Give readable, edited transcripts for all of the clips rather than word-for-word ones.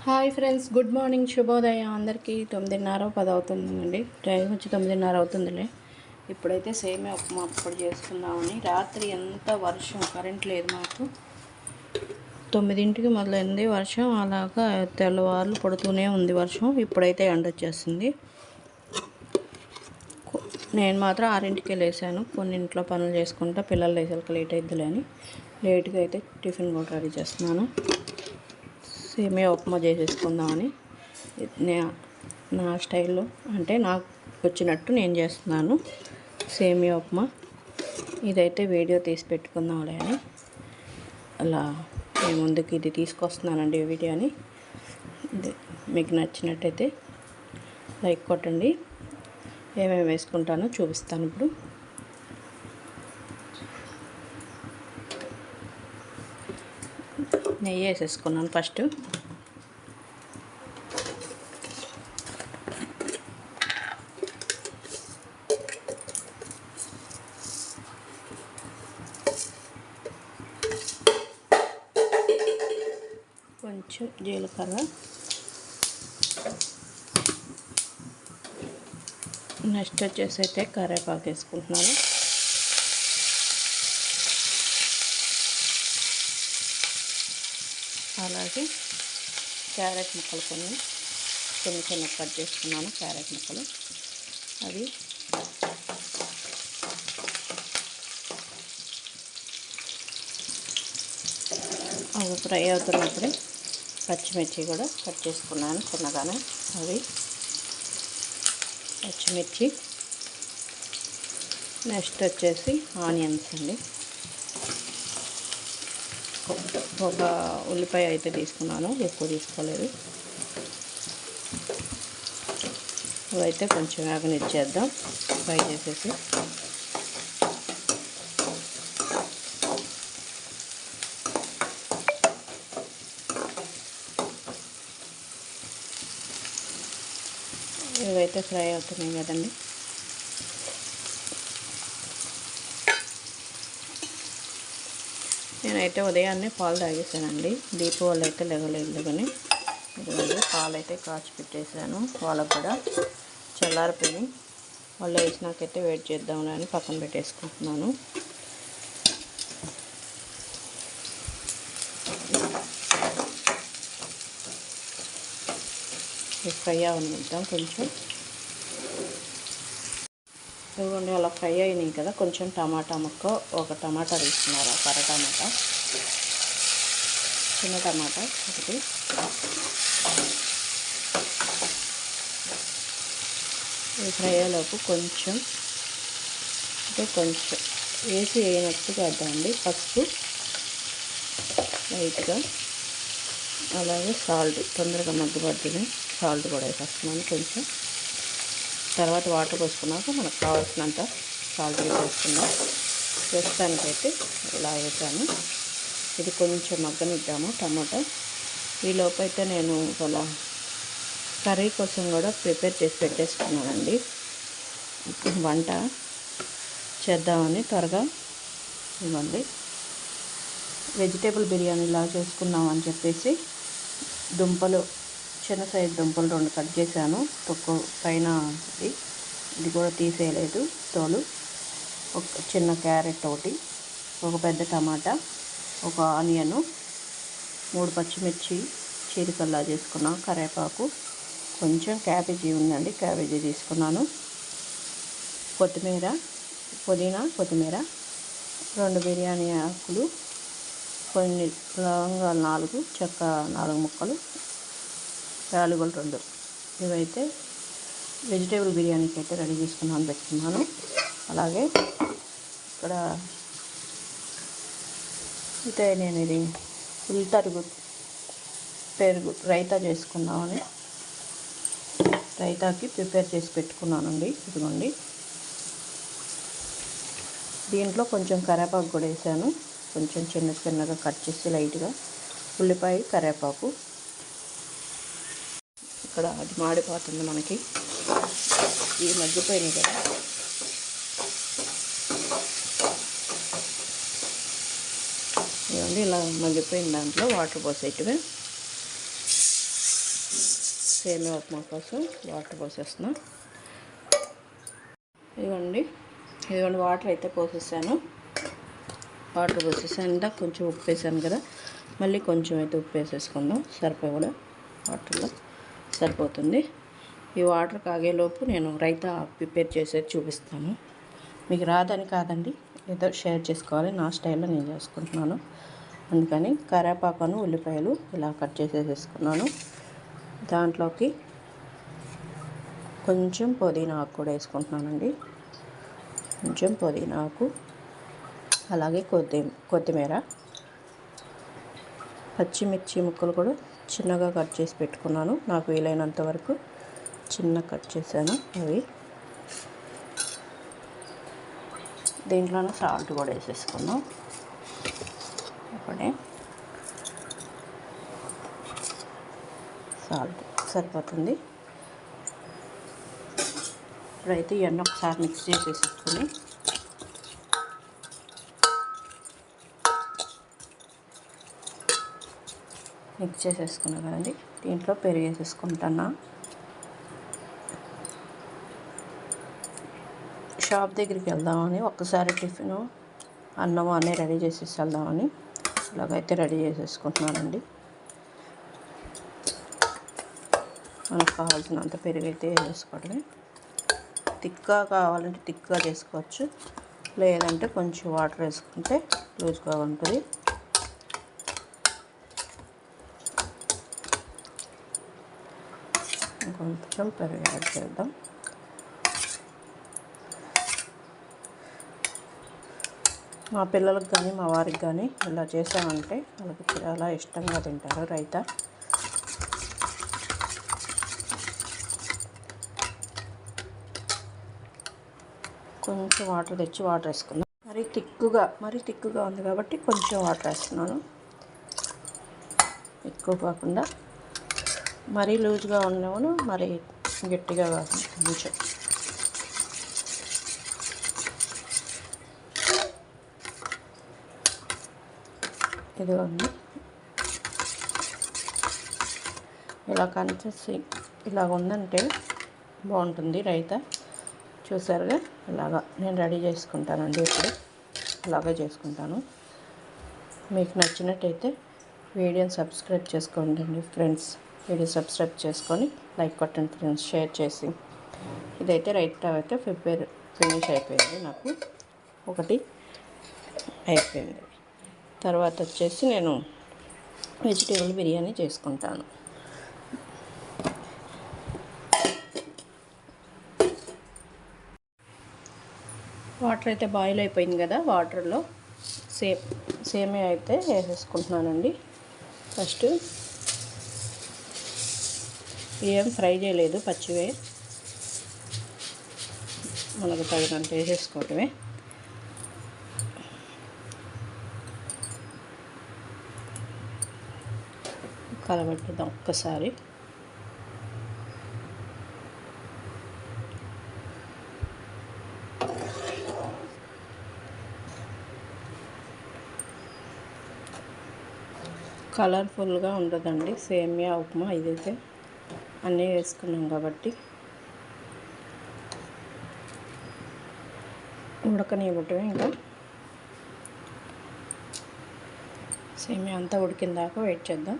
Hi friends, good morning, శుభోదయం. అందరికీ 9:30 10 అవుతుందండి. టైం వచ్చి 9:30 అవుతుందిలే. ఇప్పుడైతే సేమియా ఉప్మా అప్పుడు చేసుకుందామని. రాత్రి ఎంత వర్షం, కరెంట్ లేదు మాకు. 9ంటికి మొదలైంది వర్షం, అలాగా తెల్లవారులు పడుతూనే ఉంది వర్షం. ఇప్పుడైతే ఎండ వచ్చేస్తుంది. నేను మాత్రం 6ంటికే లేసాను. కొన్ని ఇంట్లో పనులు చేసుకుంటా, పిల్లలు లేసాక లేట్ అయిద్దిలే అని లేట్గా అయితే టిఫిన్ కూడా రెడీ చేస్తున్నాను. సేమియా ఉప్మా చేసేసుకుందామని నా స్టైల్లో, అంటే నాకు వచ్చినట్టు నేను చేస్తున్నాను సేమియా ఉప్మా. ఇదైతే వీడియో తీసి పెట్టుకుందాంలే అని అలా మీ ముందుకు ఇది తీసుకొస్తున్నానండి వీడియోని. మీకు నచ్చినట్టయితే లైక్ కొట్టండి. ఏమేమి వేసుకుంటానో చూపిస్తాను ఇప్పుడు. నెయ్యి వేసేసుకున్నాను ఫస్ట్. కొంచెం జీలకర్ర, నెక్స్ట్ వచ్చేసి అయితే కరివేపాకు వేసుకుంటున్నాను. అలాగే క్యారెట్ ముక్కలు కొన్ని చిన్న చిన్న కట్ చేసుకున్నాను. క్యారెట్ ముక్కలు అవి ఫ్రై అవుతున్నప్పుడే పచ్చిమిర్చి కూడా కట్ చేసుకున్నాను చిన్నగానే. అవి పచ్చిమిర్చి, నెక్స్ట్ వచ్చేసి ఆనియన్స్ అండి. ఒక ఉల్లిపాయ అయితే తీసుకున్నాను, ఎక్కువ తీసుకోలేదు. అవైతే కొంచెం వేగనిచ్చేద్దాం ఫ్రై చేసేసి. ఇవైతే ఫ్రై అవుతున్నాయి కదండి. నేనైతే ఉదయాన్నే పాలు తాగేసానండి. దీపు వాళ్ళు అయితే లెగలేదు కానీ ఇదిగోండి పాలు అయితే కాచి పెట్టేశాను. వాళ్ళకు కూడా చల్లారిపోయి వాళ్ళు వేసినాకైతే వెయిట్ చేద్దామని అని పక్కన పెట్టేసుకుంటున్నాను. ఫ్రై అవనిద్దాం కొంచెం. ఇదిగోండి అలా ఫ్రై అయినాయి కదా. కొంచెం టమాటా ముక్క, ఒక టమాటా తీసుకున్నారు, ఒక టమాటా, చిన్న టమాటా ఒకటి. ఈ ఫ్రై అయ్యేలోపు కొంచెం వేసి వేయనట్టు చేద్దామండి. పసుపు లైట్గా, అలాగే సాల్ట్, తొందరగా మగ్గుపడుతుంది. సాల్ట్ కూడా వేసేస్తున్నాను కొంచెం. తర్వాత వాటర్ పోసుకున్నాక మనకు కావాల్సినంత సాల్ట్ వేసుకుందాం. ప్రస్తుతానికైతే ఇలా వేసాను. ఇది కొంచెం మగ్గనిద్దాము టమాటా. ఈ లోపైతే నేను ఇలా కర్రీ కోసం కూడా ప్రిపేర్ చేసి పెట్టేసుకున్నానండి. వంట చేద్దామని త్వరగా. ఇవ్వండి, వెజిటేబుల్ బిర్యానీ ఇలా చేసుకున్నామని చెప్పేసి దుంపలు, చిన్న సైజు దుంపలు 2 కట్ చేశాను. తొక్కు పైన ఇది కూడా తీసేయలేదు తోలు. ఒక చిన్న క్యారెట్ ఒకటి, ఒక పెద్ద టమాటా, ఒక ఆనియను, 3 పచ్చిమిర్చి చీరికల్లా చేసుకున్నాను, కరివేపాకు, కొంచెం క్యాబేజీ ఉందండి, క్యాబేజీ తీసుకున్నాను, కొత్తిమీర, పుదీనా, కొత్తిమీర, 2 బిర్యానీ ఆకులు, కొన్ని లవంగాలు 4, చెక్క 4 ముక్కలు, యాలుగలు 2. ఇవైతే వెజిటేబుల్ బిర్యానీకి అయితే రెడీ చేసుకున్నాను, పెట్టుకున్నాను. అలాగే ఇక్కడ అయితే నేను ఇది ఉల్లితరుగు పెరుగు రైతా చేసుకున్నామని రైతాకి ప్రిపేర్ చేసి పెట్టుకున్నానండి. ఇదిగోండి, దీంట్లో కొంచెం కరివేపాకు కూడా వేసాను. కొంచెం చిన్నగా కట్ చేసి లైట్గా ఉల్లిపాయ, కరివేపాకు. ఇక్కడ అది మాడిపోతుంది మనకి. ఇవి మగ్గిపోయినాయి కదా. ఇవన్నీ ఇలా మగ్గిపోయిన దాంట్లో వాటర్ పోసేయటమే. సేమియా ఉప్మా కోసం వాటర్ పోసేస్తున్నా. ఇదిగోండి వాటర్ అయితే పోసేసాను. వాటర్ పోసేసాను, కొంచెం ఉప్పు వేసాను కదా, మళ్ళీ కొంచెం అయితే ఉప్పు వేసేసుకుందాం. కూడా వాటర్లో సరిపోతుంది. ఈ వాటర్ కాగేలోపు నేను రైతా ప్రిపేర్ చేసేది చూపిస్తాను. మీకు రాదని కాదండి, ఏదో షేర్ చేసుకోవాలి, నా స్టైల్లో నేను చేసుకుంటున్నాను. అందుకని కరివేపాకును ఉల్లిపాయలు ఇలా కట్ చేసేసుకున్నాను. దాంట్లోకి కొంచెం పుదీనా ఆకు కూడా వేసుకుంటున్నానండి. కొంచెం పుదీనా ఆకు, అలాగే కొత్తిమీర, పచ్చిమిర్చి ముక్కలు కూడా చిన్నగా కట్ చేసి పెట్టుకున్నాను. నాకు వీలైనంత వరకు చిన్న కట్ చేశాను. అవి దీంట్లోనే సాల్ట్ కూడా వేసేసుకుందాం. అప్పుడే సాల్ట్ సరిపోతుంది. ఇప్పుడైతే ఇవన్నీ ఒకసారి మిక్స్ చేసేసుకొని మిక్స్ చేసేసుకున్నాం కదండి. దీంట్లో పెరుగు వేసేసుకుంటున్నా. షాప్ దగ్గరికి వెళ్దామని ఒక్కసారి టిఫిన్ అన్నం అన్నీ రెడీ చేసేసి వెళ్దామని ఇలాగైతే రెడీ చేసేసుకుంటున్నానండి. మనకు కావాల్సినంత పెరుగు అయితే వేసుకోవడమే. థిక్గా కావాలంటే థిక్గా చేసుకోవచ్చు, లేదంటే కొంచెం వాటర్ వేసుకుంటే లూజ్గా ఉంటుంది. కొంచెం పెరుగు యాడ్ చేద్దాం. మా పిల్లలకు కానీ మా వారికి కానీ ఇలా చేసామంటే వాళ్ళకి చాలా ఇష్టంగా తింటారు రైతా. కొంచెం వాటర్ తెచ్చి వాటర్ వేసుకుందాం. మరీ తిక్కుగా ఉంది కాబట్టి కొంచెం వాటర్ వేస్తున్నాను. ఎక్కువ కాకుండా మరీ లూజ్గా ఉండేవాను, మరీ గట్టిగా కాకుండా కొంచెం. ఇదిగోండి, ఇలా కన్సిస్టెన్సీ ఇలాగ ఉందంటే బాగుంటుంది రైతా. చూసారుగా, ఇలాగా నేను రెడీ చేసుకుంటానండి. ఇప్పుడు ఇలాగే చేసుకుంటాను. మీకు నచ్చినట్టయితే వీడియోని సబ్స్క్రైబ్ చేసుకోండి ఫ్రెండ్స్. వీడియో సబ్స్క్రైబ్ చేసుకొని లైక్ కొట్టండి ఫ్రెండ్స్, షేర్ చేసి. ఇదైతే రైతా అయితే ఫినిష్ అయిపోయింది. నాకు ఒకటి అయిపోయింది. తర్వాత వచ్చేసి నేను వెజిటేబుల్ బిర్యానీ చేసుకుంటాను. వాటర్ అయితే బాయిల్ అయిపోయింది కదా, వాటర్లో సేమియా అయితే వేసేసుకుంటున్నానండి. ఫస్ట్ ఏం ఫ్రై చేయలేదు, పచ్చివే మనకు తగినంత వేసేసుకోవటమే. కలబెట్టుదాం ఒక్కసారి. కలర్ఫుల్గా ఉండదండి సేమియా ఉప్మా. ఇదైతే అన్నీ వేసుకున్నాం కాబట్టి ఉడకనివ్వటమే. ఇంకా సేమియా అంతా ఉడికిన దాకా వెయిట్ చేద్దాం.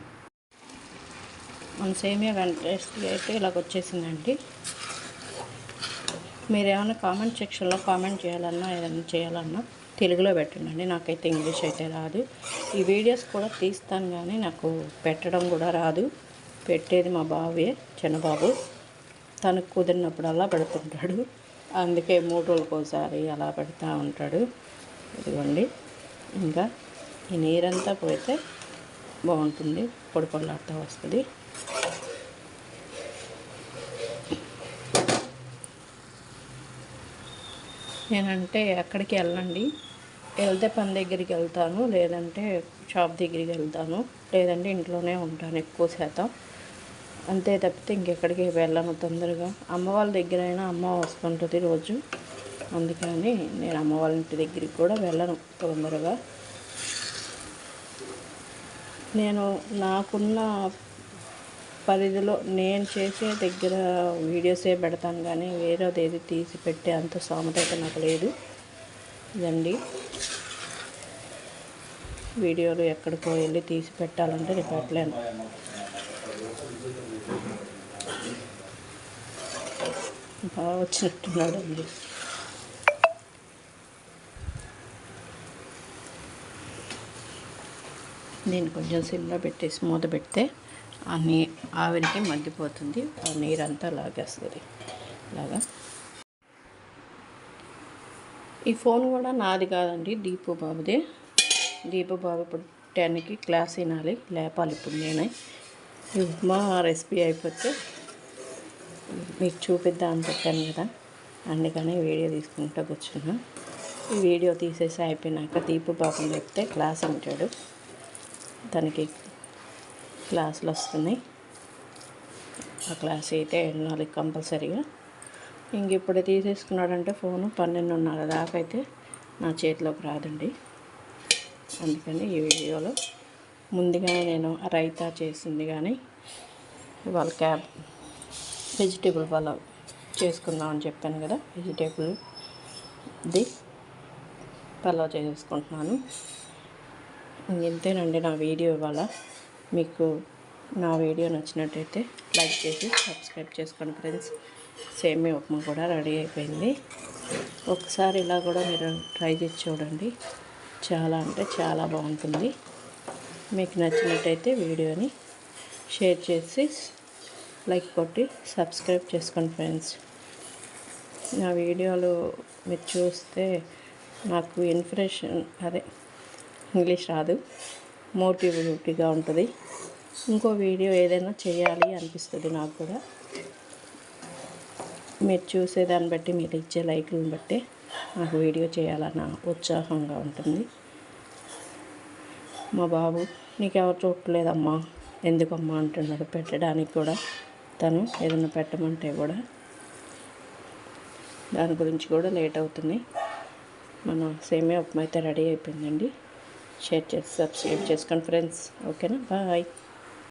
మన సేమియా టేస్ట్గా అయితే ఇలాగ వచ్చేసిందండి. మీరు ఏమైనా కామెంట్ సెక్షన్లో కామెంట్ చేయాలన్నా ఏదైనా చేయాలన్నా తెలుగులో పెట్టండి. నాకైతే ఇంగ్లీష్ అయితే రాదు. ఈ వీడియోస్ కూడా తీస్తాను కానీ నాకు పెట్టడం కూడా రాదు. పెట్టేది మా బావే, చిన్నబాబు. తనకు కుదిరినప్పుడల్లా పెడుతుంటాడు. అందుకే 3 రోజులకోసారి అలా పెడతా ఉంటాడు. ఇదిగోండి, ఇంకా ఈ నీరంతా పోతే బాగుంటుంది, పొడి పొడిలాడుతూ వస్తుంది. నేనంటే ఎక్కడికి వెళ్ళండి, వెళ్తే పని దగ్గరికి వెళ్తాను, లేదంటే షాప్ దగ్గరికి వెళ్తాను, లేదంటే ఇంట్లోనే ఉంటాను ఎక్కువ శాతం. అంతే తప్పితే ఇంకెక్కడికి వెళ్ళను తొందరగా. అమ్మ వాళ్ళ దగ్గర అయినా అమ్మ వస్తుంటుంది రోజు, అందుకని నేను అమ్మ వాళ్ళ ఇంటి దగ్గరికి కూడా వెళ్ళను తొందరగా. నేను నాకున్న పరిధిలో నేను చేసే దగ్గర వీడియోసే పెడతాను, కానీ వేరేది ఏది తీసి పెట్టే అంత స్తోమత అయితే నాకు లేదు. ఇదండి వీడియోలు ఎక్కడికో వెళ్ళి తీసి పెట్టాలంటే నేను పెట్టలేను. బాగా వచ్చినట్టున్నాడు అండి. నేను కొంచెం సిమ్లో పెట్టేసి మూత పెడితే ఆ ఆవిరికి మగ్గిపోతుంది, ఆ నీరంతా లాగేస్తుంది. ఇలాగా ఈ ఫోన్ కూడా నాది కాదండి, దీపు బాబుదే. దీపు బాబు ఇప్పుడు 10కి క్లాస్ వినాలి, లేపాలి ఇప్పుడు నేనే. ఈ ఉప్మా రెసిపీ అయిపోతే మీకు చూపిద్దామని చెప్పాను కదా, అందుకని వీడియో తీసుకుంటూ కూర్చున్నా. ఈ వీడియో తీసేసి అయిపోయినాక దీపు బాబుని చెప్తే క్లాస్ వింటాడు. తనకి క్లాసులు వస్తున్నాయి, ఆ క్లాస్ అయితే వెళ్ళాలి కంపల్సరీగా. ఇంక ఇప్పుడు తీసేసుకున్నాడంటే ఫోను 12:30 దాకా అయితే నా చేతిలోకి రాదండి. అందుకని ఈ వీడియోలో ముందుగానే నేను రైతా చేసింది, కానీ ఇవాళ వెజిటేబుల్ పలావ్ చేసుకుందామని చెప్పాను కదా, వెజిటేబుల్ది పలావ్ చేసేసుకుంటున్నాను. ఇంతేనండి నా వీడియో. ఇవాళ మీకు నా వీడియో నచ్చినట్టయితే లైక్ చేసి సబ్స్క్రైబ్ చేసుకోండి ఫ్రెండ్స్. సేమియా ఉప్మా కూడా రెడీ అయిపోయింది. ఒకసారి ఇలా కూడా మీరు ట్రై చేసి చూడండి, చాలా అంటే చాలా బాగుంటుంది. మీకు నచ్చినట్టయితే వీడియోని షేర్ చేసి లైక్ కొట్టి సబ్స్క్రైబ్ చేసుకోండి ఫ్రెండ్స్. నా వీడియోలు మీరు చూస్తే నాకు ఇన్స్పిరేషన్, ఇంగ్లీష్ రాదు, మోటివేటివ్గా ఉంటుంది. ఇంకో వీడియో ఏదైనా చేయాలి అనిపిస్తుంది నాకు కూడా. మీరు చూసేదాన్ని బట్టి, మీరు ఇచ్చే లైక్లను బట్టి నాకు వీడియో చేయాలన్న ఉత్సాహంగా ఉంటుంది. మా బాబు నీకెవరు చూడలేదమ్మా, ఎందుకమ్మా అంటున్నాడు. పెట్టడానికి కూడా తను ఏదైనా పెట్టమంటే కూడా దాని గురించి కూడా లేట్ అవుతుంది. మన సేమియా ఉప్మా అయితే రెడీ అయిపోయిందండి. షేర్ చేసి సబ్స్క్రైబ్ చేసుకోండి ఫ్రెండ్స్. ఓకేనా, బాయ్.